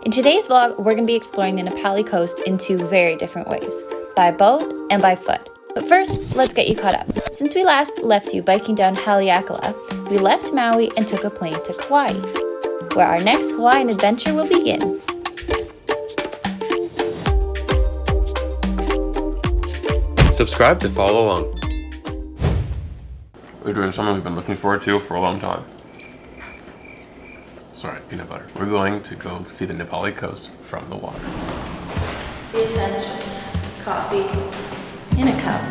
In today's vlog, we're going to be exploring the Nepali coast in two very different ways, by boat and by foot. But first, let's get you caught up. Since we last left you biking down Haleakala, we left Maui and took a plane to Kauai, where our next Hawaiian adventure will begin. Subscribe to follow along. We're doing something we've been looking forward to for a long time. Sorry, peanut butter. We're going to go see the Nepali coast from the water. The essentials. Coffee in a cup.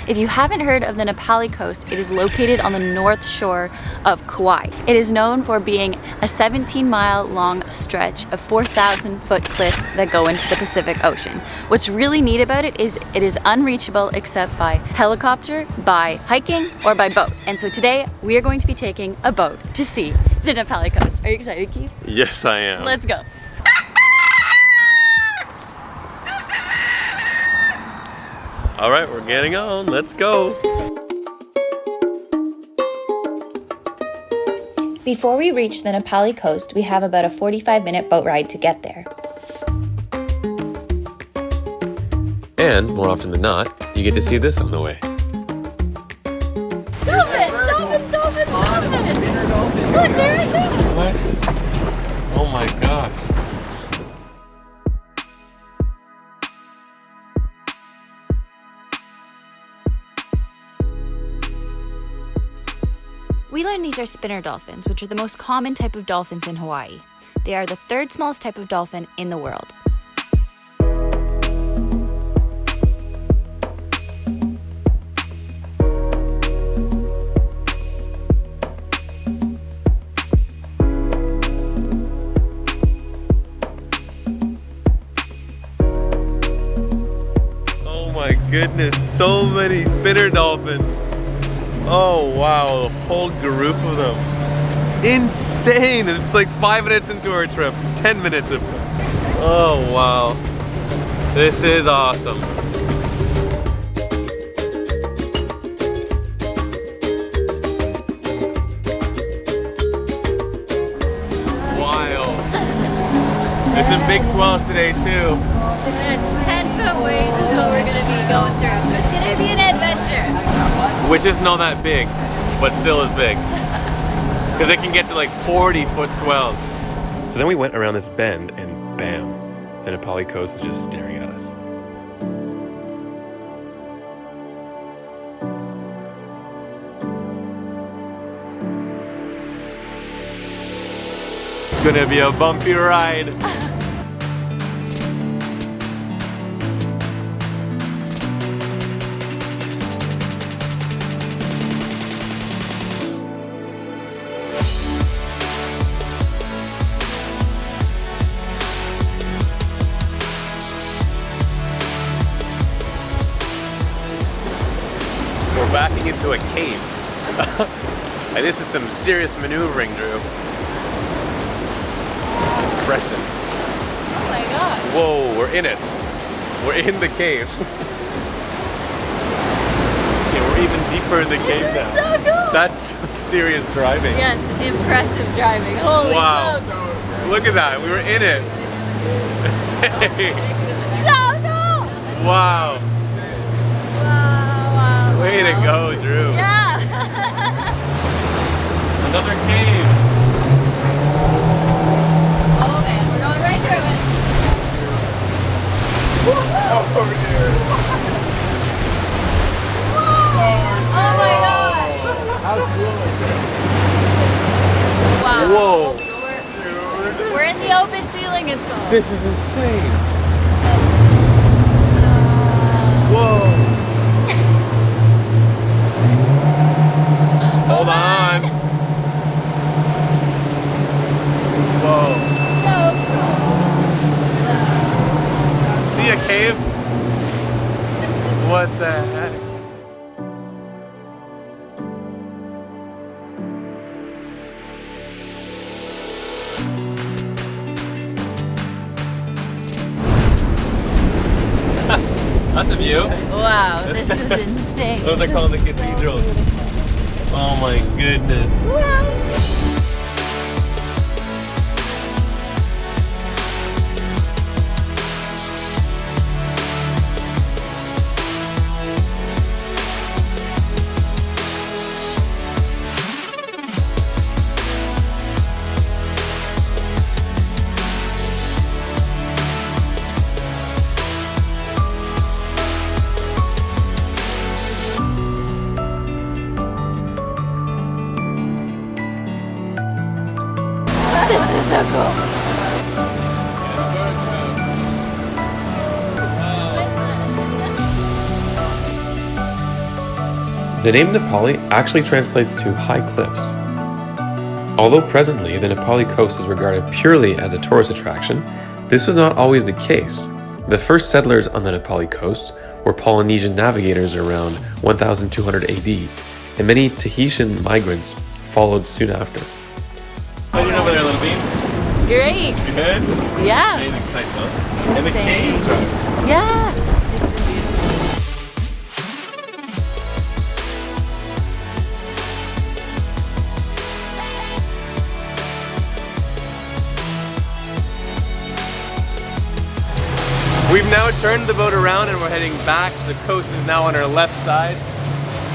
If you haven't heard of the Nepali coast, it is located on the north shore of Kauai. It is known for being a 17-mile long stretch of 4,000-foot cliffs that go into the Pacific Ocean. What's really neat about it is unreachable except by helicopter, by hiking, or by boat. And so today we are going to be taking a boat to see the Nepali coast. Are you excited, Keith? Yes, I am. Let's go. All right, we're getting on. Let's go. Before we reach the Nepali coast, we have about a 45-minute boat ride to get there. And more often than not, you get to see this on the way. Dolphin! Look, there it is! What? Oh my gosh. We learned these are spinner dolphins, which are the most common type of dolphins in Hawaii. They are the third smallest type of dolphin in the world. Oh my goodness, so many spinner dolphins. Oh wow, a whole group of them. Insane! It's like 5 minutes into our trip, 10 minutes of. Oh wow. This is awesome. Wild. There's some big swells today too. And 10-foot waves is what we're going to be going through, so it's going to be an adventure. Which isn't all that big, but still is big. Because it can get to like 40-foot swells. So then we went around this bend and bam, the Nepali coast is just staring at us. It's gonna be a bumpy ride. We're backing into a cave. And this is some serious maneuvering, Drew. Impressive. Oh my god. Whoa, we're in it. We're in the cave. Okay, we're even deeper in the cave now. So cool. That's some serious driving. Yes, impressive driving. Holy wow. smokes. Look at that, we were in it. So cool. Wow. Wow. Way to go, Drew. Yeah. Another cave. Oh man, we're going right through it. Oh, dear. Oh my god. How cool is it? Wow. Whoa. We're in the open ceiling, it's called. This is insane. Whoa. Hold on. Whoa. See a cave? What the heck? That's a view. Wow, this is insane. Those are called the cathedrals. Oh my goodness. Wow. This is so cool. The name Nepali actually translates to high cliffs. Although presently the Nepali coast is regarded purely as a tourist attraction, this was not always the case. The first settlers on the Nepali coast were Polynesian navigators around 1200 AD, and many Tahitian migrants followed soon after. How you doing over there, little bean? Great. You good? Yeah. Amazing sights, huh? And the caves, right? Yeah. It's so beautiful. We've now turned the boat around and we're heading back. The coast is now on our left side.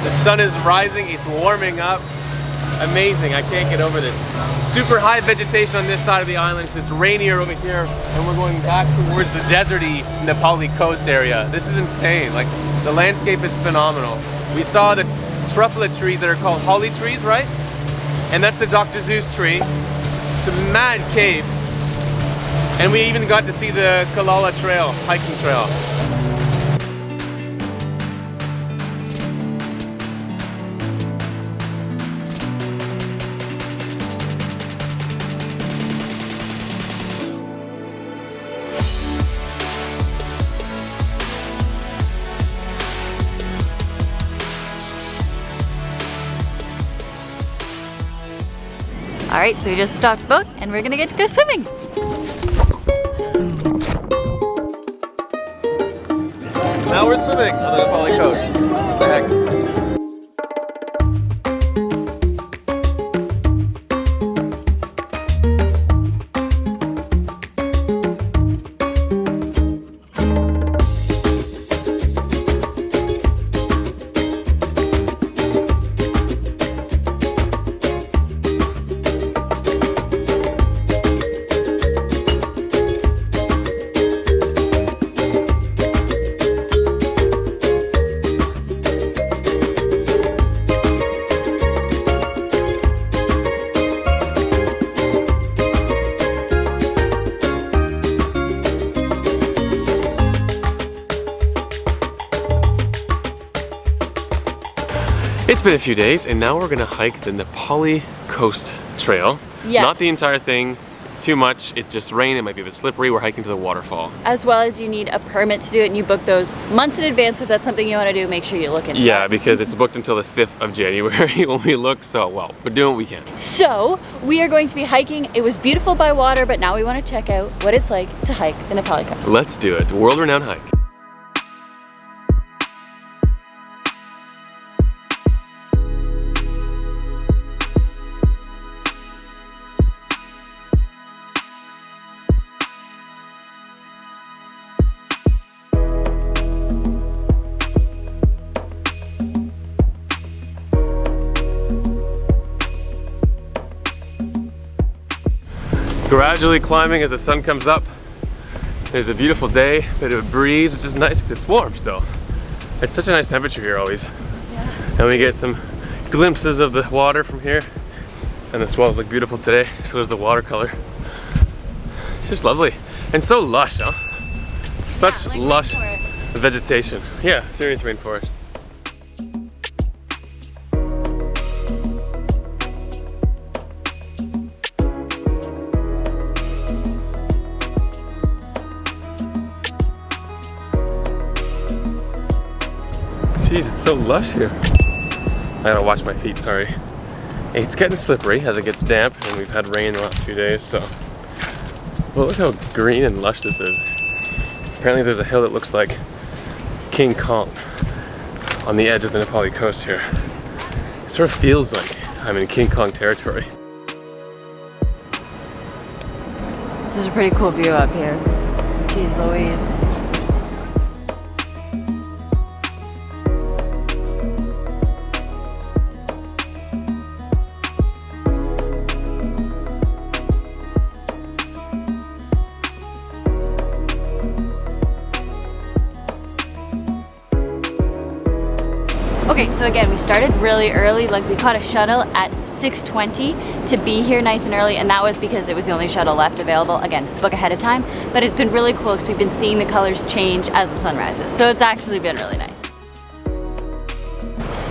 The sun is rising, it's warming up. Amazing, I can't get over this. Super high vegetation on this side of the island. It's rainier over here and we're going back towards the deserty Nepali coast area. This is insane, like the landscape is phenomenal. We saw the truffle trees that are called holly trees, right? And that's the Dr. Zeus tree. It's a mad cave. And we even got to see the Kalalau Trail, hiking trail. All right, so we just stopped the boat and we're gonna get to go swimming. Now we're swimming on the Nepali coast. What the heck? It's been a few days and now we're gonna hike the Nepali Coast Trail. Yes. Not the entire thing, it's too much, it just rained, it might be a bit slippery, we're hiking to the waterfall. As well as you need a permit to do it and you book those months in advance, so if that's something you wanna do, make sure you look into Yeah, that. because it's booked until the 5th of January when we look, so well, we're doing what we can. So, we are going to be hiking. It was beautiful by water, but now we wanna check out what it's like to hike the Nepali coast. Let's do it, world-renowned hike. Gradually climbing as the sun comes up. There's a beautiful day, bit of a breeze, which is nice because it's warm still. It's such a nice temperature here always. Yeah. And we get some glimpses of the water from here. And the swells look beautiful today, so does the watercolor. It's just lovely. And so lush, huh? Such like lush rainforest. vegetation. Yeah, serious rainforest. Jeez, it's so lush here. I gotta watch my feet, sorry. It's getting slippery as it gets damp, and we've had rain the last few days, so. But look how green and lush this is. Apparently there's a hill that looks like King Kong on the edge of the Nepali coast here. It sort of feels like I'm in King Kong territory. This is a pretty cool view up here. Jeez Louise. Okay, so again, we started really early. Like, we caught a shuttle at 6:20 to be here nice and early, and that was because it was the only shuttle left available. Again, book ahead of time. But it's been really cool because we've been seeing the colors change as the sun rises. So it's actually been really nice.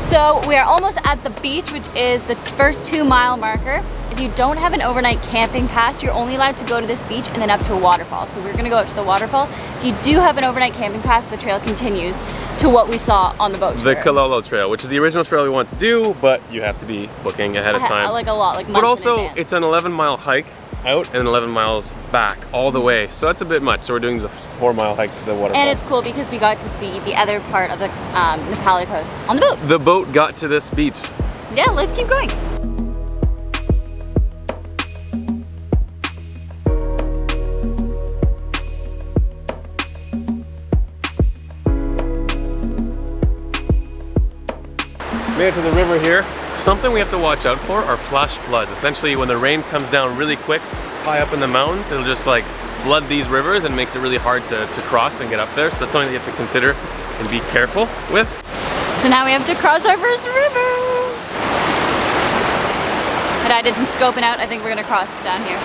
So we are almost at the beach, which is the first 2-mile marker. If you don't have an overnight camping pass, you're only allowed to go to this beach and then up to a waterfall. So we're gonna go up to the waterfall. If you do have an overnight camping pass, the trail continues to what we saw on the boat tour. The Kalalau Trail, which is the original trail we want to do, but you have to be booking ahead of time. Like a lot, like months But also, in advance. it's an 11-mile hike out and 11 miles back all the way. So that's a bit much. So we're doing the 4-mile hike to the waterfall. And it's cool because we got to see the other part of the Nepali coast on the boat. The boat got to this beach. Yeah, let's keep going. Made it to the river here. Something we have to watch out for are flash floods. Essentially, when the rain comes down really quick, high up in the mountains, it'll just like flood these rivers and makes it really hard to cross and get up there. So that's something that you have to consider and be careful with. So now we have to cross our first river. And I did some scoping out. I think we're gonna cross down here.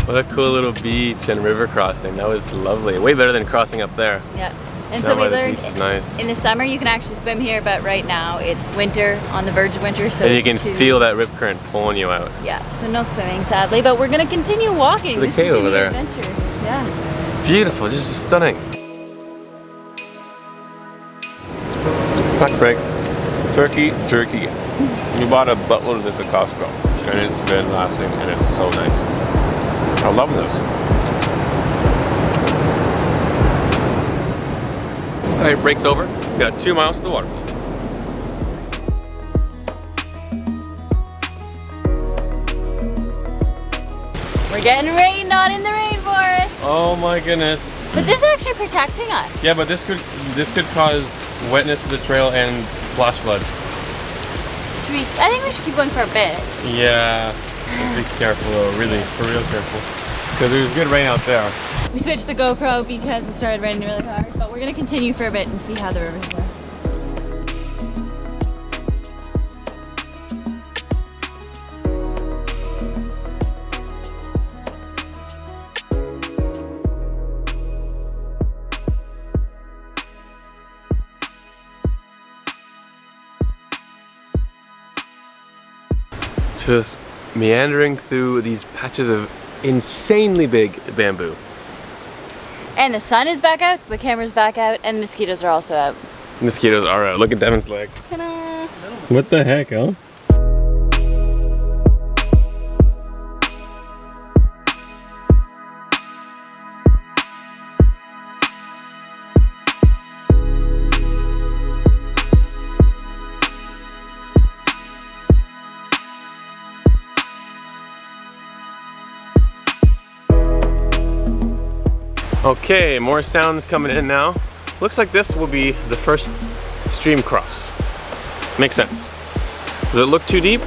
What a cool little beach and river crossing. That was lovely. Way better than crossing up there. Yeah. And Down so we by the learned beach is nice. in the summer you can actually swim here, but right now it's winter, on the verge of winter, so And you it's can too... feel that rip current pulling you out. Yeah, so no swimming sadly, but we're gonna continue walking. The This cave is gonna over be there. an adventure. Yeah. Beautiful, just stunning. Quick break. Turkey. We bought a buttload of this at Costco, and it's been lasting, and it's so nice. I love this. All right, break's over. We've got 2 miles to the waterfall. We're getting rained on in the rainforest. Oh my goodness. But this is actually protecting us. Yeah, but this could cause wetness to the trail and flash floods. I think we should keep going for a bit. Yeah, be careful though, really, for real careful. Because there's good rain out there. We switched the GoPro because it started raining really hard, but we're gonna continue for a bit and see how the river's going. Just meandering through these patches of insanely big bamboo. And the sun is back out, so the camera's back out, and the mosquitoes are also out. Mosquitoes are out. Look at Devin's leg. Ta-da! What the heck, huh? Okay, more sounds coming in now. Looks like this will be the first stream cross. Makes sense. Does it look too deep?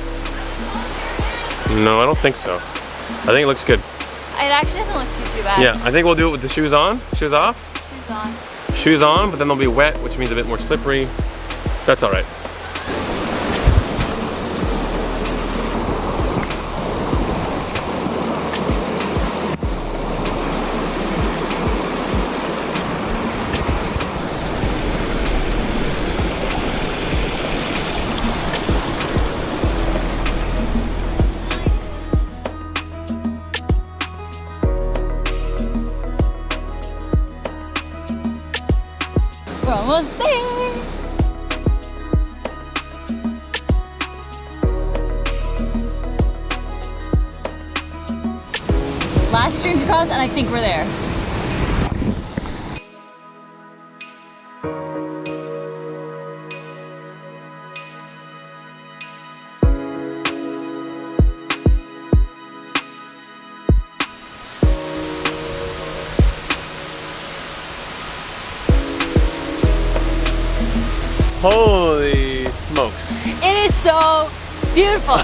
No, I don't think so. I think it looks good. It actually doesn't look too bad. Yeah, I think we'll do it with the shoes on. Shoes off? Shoes on. Shoes on, but then they'll be wet, which means a bit more slippery. That's all right. last streams across, and I think we're there. Holy smokes. It is so beautiful.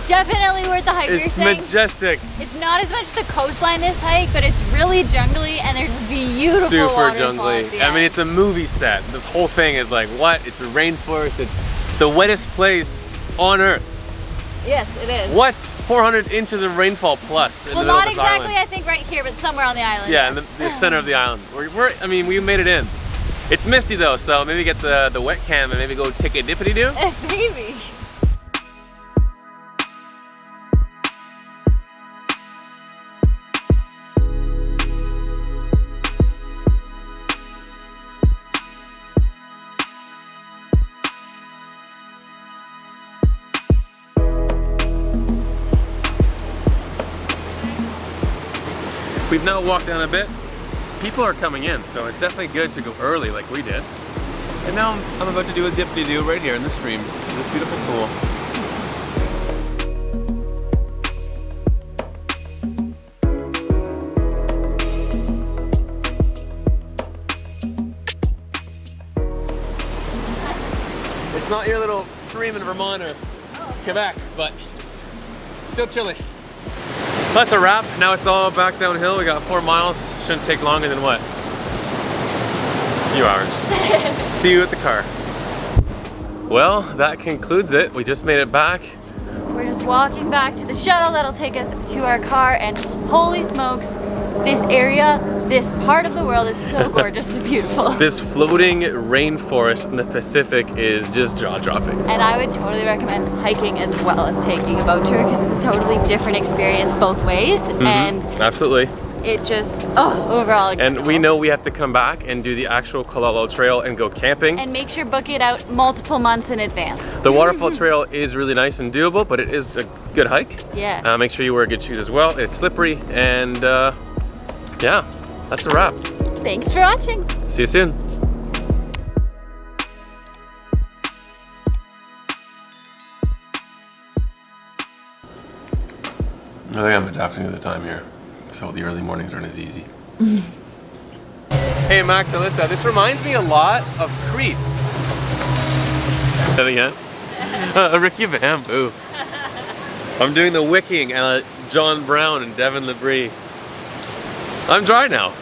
Definitely worth the hike. It's majestic. It's not as much the coastline this hike, but it's really jungly and there's beautiful Super waterfall jungly. at the I end. mean, it's a movie set. This whole thing is like, what? It's a rainforest. It's the wettest place on earth. Yes, it is. What? 400 inches of rainfall plus in Well, the middle not of this exactly, island. I think, right here, but somewhere on the island. Yeah, in yes. the center of the island. I mean, we made it in. It's misty though, so maybe get the wet cam and maybe go take a Dippididoo. Maybe. We've now walked down a bit. People are coming in, so it's definitely good to go early like we did. And now I'm about to do a Dippididoo right here in the stream, in this beautiful pool. It's not your little stream in Vermont or Quebec, but it's still chilly. That's a wrap. Now it's all back downhill. We got 4 miles. Shouldn't take longer than what? A few hours. See you at the car. Well, that concludes it. We just made it back. We're just walking back to the shuttle that'll take us to our car, and holy smokes, this area, this part of the world is so gorgeous and beautiful. This floating rainforest in the Pacific is just jaw-dropping. And I would totally recommend hiking as well as taking a boat tour because it's a totally different experience both ways. And Absolutely. it just, overall incredible. And we know we have to come back and do the actual Kalalau Trail and go camping. And make sure book it out multiple months in advance. The waterfall trail is really nice and doable, but it is a good hike. Yeah. Make sure you wear good shoes as well. It's slippery, and yeah, that's a wrap. Thanks for watching. See you soon. I think I'm adapting to the time here, so the early mornings aren't as easy. Hey Max, Alyssa, this reminds me a lot of Crete. That again? Ricky Bamboo. I'm doing the wicking John Brown and Devin Labrie. I'm dry now.